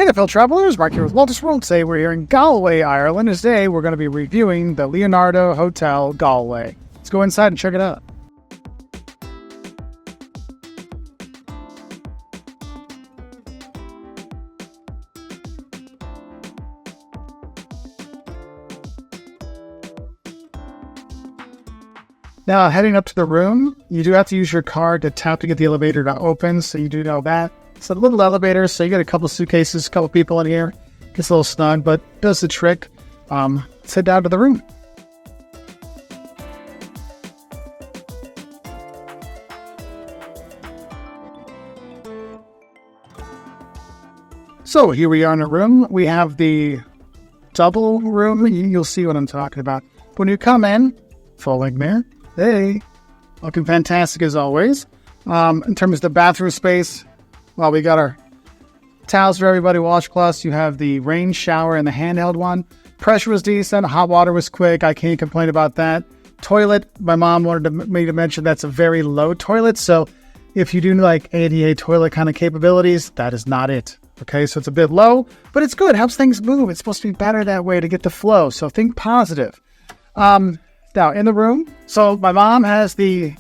Hey there, fellow travelers. Mark here with Walter's World. Today we're here in Galway, Ireland. And today we're going to be reviewing the Leonardo Hotel Galway. Let's go inside and check it out. Now, heading up to the room, you do have to use your card to tap to get the elevator to open, so you do know that. It's a little elevator, so you got a couple suitcases, a couple people in here. Gets a little snug, but does the trick. Let's head down to the room. So here we are in the room. We have the double room. You'll see what I'm talking about. When you come in, full length mirror. Hey, looking fantastic as always. In terms of the bathroom space, well, we got our towels for everybody, washcloths. You have the rain shower and the handheld one. Pressure was decent. Hot water was quick. I can't complain about that. Toilet, my mom wanted me to mention that's a very low toilet. So if you do like ADA toilet kind of capabilities, that is not it. Okay, so it's a bit low, but it's good. It helps things move. It's supposed to be better that way to get the flow. So think positive. Now in the room, so my mom has the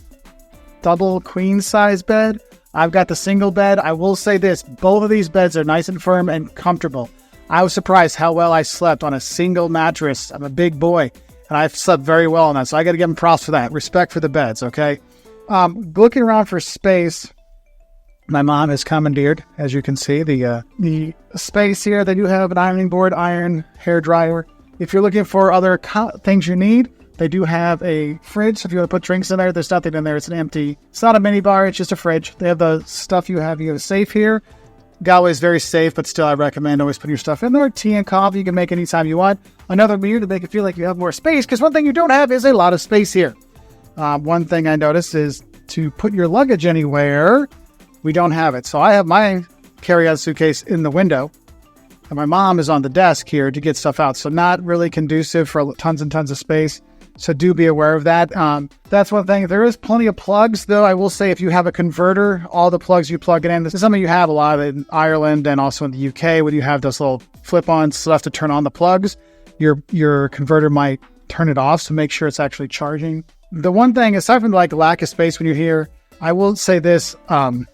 double queen size bed. I've got the single bed. I will say this, both of these beds are nice and firm and comfortable. I was surprised how well I slept on a single mattress. I'm a big boy, and I've slept very well on that, so I got to give them props for that. Respect for the beds, okay? Looking around for space, my mom has commandeered, as you can see, the space here. They do have an ironing board, iron, hair dryer. If you're looking for other things you need, they do have a fridge, so if you want to put drinks in there, there's nothing in there. It's an empty. It's not a mini bar. It's just a fridge. They have the stuff you have. You have a safe here. Galway is very safe, but still I recommend always putting your stuff in there. Tea and coffee you can make anytime you want. Another mirror to make it feel like you have more space, because one thing you don't have is a lot of space here. One thing I noticed is to put your luggage anywhere, we don't have it. So I have my carry-out suitcase in the window, and my mom is on the desk here to get stuff out. So not really conducive for tons and tons of space. So do be aware of that. That's one thing. There is plenty of plugs, though. I will say if you have a converter, all the plugs you plug it in. This is something you have a lot of in Ireland and also in the UK when you have those little flip-on stuff to turn on the plugs. Your converter might turn it off, so make sure it's actually charging. The one thing, aside from like lack of space when you're here, I will say this. When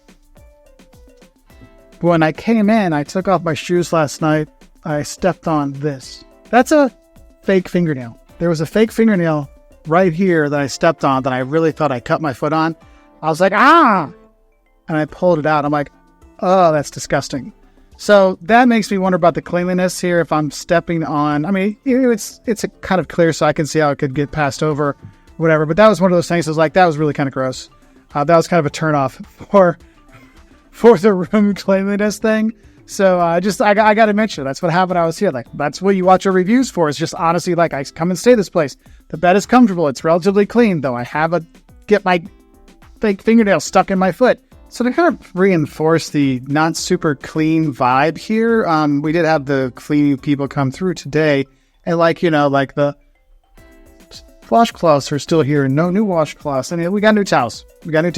I came in, I took off my shoes last night. I stepped on this. That's a fake fingernail. There was a fake fingernail right here that I stepped on that I really thought I cut my foot on. I was like, ah! And I pulled it out. I'm like, oh, that's disgusting. So that makes me wonder about the cleanliness here if I'm stepping on. I mean, it's a kind of clear so I can see how it could get passed over, whatever. But that was one of those things I was like, that was really kind of gross. That was kind of a turnoff for the room cleanliness thing. So I got to mention, that's what happened. I was here. Like, that's what you watch your reviews for. It's just honestly, like, I come and stay this place. The bed is comfortable. It's relatively clean, though. I have get my fake fingernail stuck in my foot. So to kind of reinforce the not super clean vibe here, we did have the cleaning people come through today. And like the washcloths are still here. No new washcloths. And we got new towels. We get new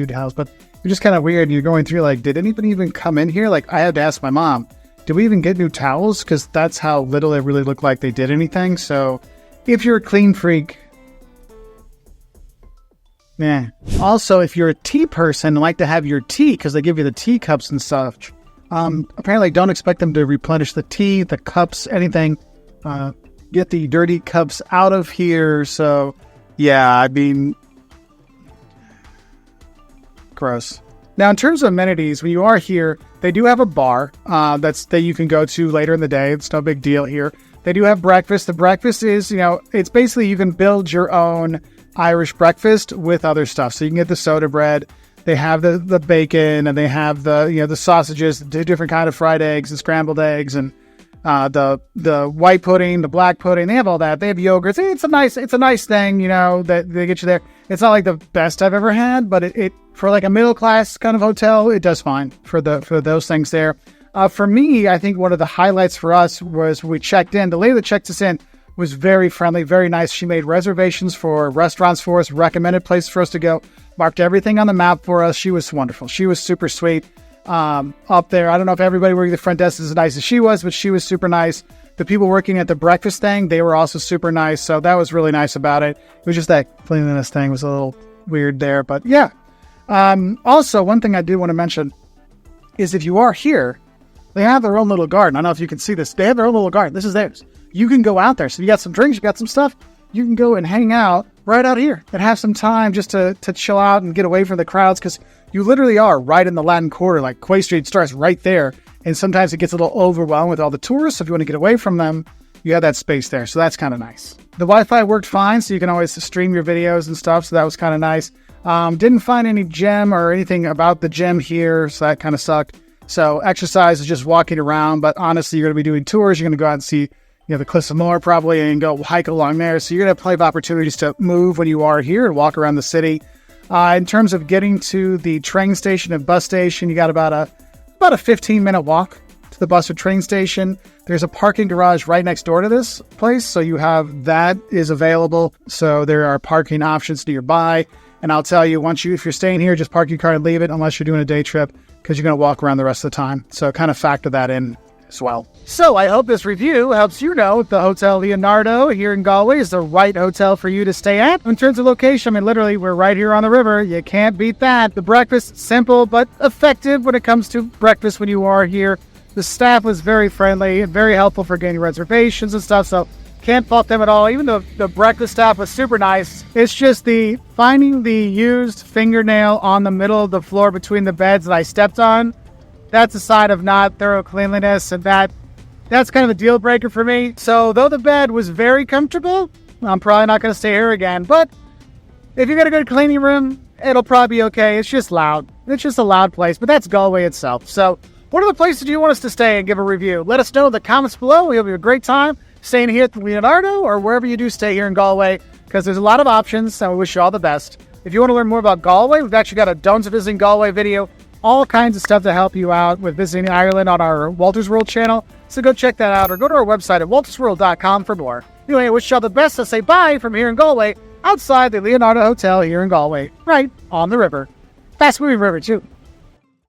towels, but it's just kind of weird. You're going through like, did anybody even come in here? Like, I had to ask my mom, did we even get new towels? Because that's how little it really looked like they did anything. So if you're a clean freak, yeah. Also, if you're a tea person and like to have your tea, because they give you the teacups and stuff, apparently don't expect them to replenish the tea, the cups, anything. Get the dirty cups out of here. So yeah, I mean, gross. Now, in terms of amenities, when you are here, they do have a bar that you can go to later in the day. It's no big deal here. They do have breakfast. The breakfast is, it's basically you can build your own Irish breakfast with other stuff. So you can get the soda bread. They have the bacon, and they have the sausages, the different kind of fried eggs and scrambled eggs, and the white pudding, the black pudding. They have all that. They have yogurts. It's a nice thing, that they get you there. It's not like the best I've ever had, but it for like a middle class kind of hotel, it does fine for those things there. For me, I think one of the highlights for us was when we checked in. The lady that checked us in was very friendly, very nice. She made reservations for restaurants for us, recommended places for us to go, marked everything on the map for us. She was wonderful. She was super sweet. up there. I don't know if everybody working at the front desk is as nice as she was, but she was super nice. The people working at the breakfast thing, they were also super nice. So that was really nice about it. It was just that cleanliness thing was a little weird there, but yeah. Also, one thing I do want to mention is if you are here, they have their own little garden. I don't know if you can see this. They have their own little garden. This is theirs. You can go out there. So you got some drinks, you got some stuff. You can go and hang out right out here and have some time just to chill out and get away from the crowds, because you literally are right in the Latin Quarter. Like Quay Street starts right there. And sometimes it gets a little overwhelmed with all the tourists. So if you want to get away from them, you have that space there. So that's kind of nice. The Wi-Fi worked fine, so you can always stream your videos and stuff. So that was kind of nice. Didn't find any gym or anything about the gym here, so that kind of sucked. So exercise is just walking around, but honestly, you're going to be doing tours. You're going to go out and see, the Cliffs of Moher probably and go hike along there. So you're going to have plenty of opportunities to move when you are here and walk around the city. In terms of getting to the train station and bus station, you got about a 15-minute walk to the bus or train station. There's a parking garage right next door to this place, so you have that is available. So there are parking options nearby. And I'll tell you, if you're staying here, just park your car and leave it unless you're doing a day trip, because you're going to walk around the rest of the time. So kind of factor that in as well. So I hope this review helps you know if the Hotel Leonardo here in Galway is the right hotel for you to stay at. In terms of location, literally, we're right here on the river. You can't beat that. The breakfast, simple but effective when it comes to breakfast when you are here. The staff was very friendly and very helpful for getting reservations and stuff. So can't fault them at all. Even though the breakfast staff was super nice. It's just finding the used fingernail on the middle of the floor between the beds that I stepped on. That's a sign of not thorough cleanliness, and that's kind of a deal breaker for me. So though the bed was very comfortable, I'm probably not going to stay here again. But if you got a good cleaning room, it'll probably be okay. It's just loud. It's just a loud place, but that's Galway itself. So what other places do you want us to stay and give a review? Let us know in the comments below. We hope you have a great time staying here at the Leonardo or wherever you do stay here in Galway, because there's a lot of options, and we wish you all the best. If you want to learn more about Galway, we've actually got a Don'ts of Visiting Galway video, all kinds of stuff to help you out with visiting Ireland on our Walter's World channel. So go check that out, or go to our website at waltersworld.com for more. Anyway, I wish you all the best. I say bye from here in Galway, outside the Leonardo Hotel here in Galway, right on the river. Fast moving river, too.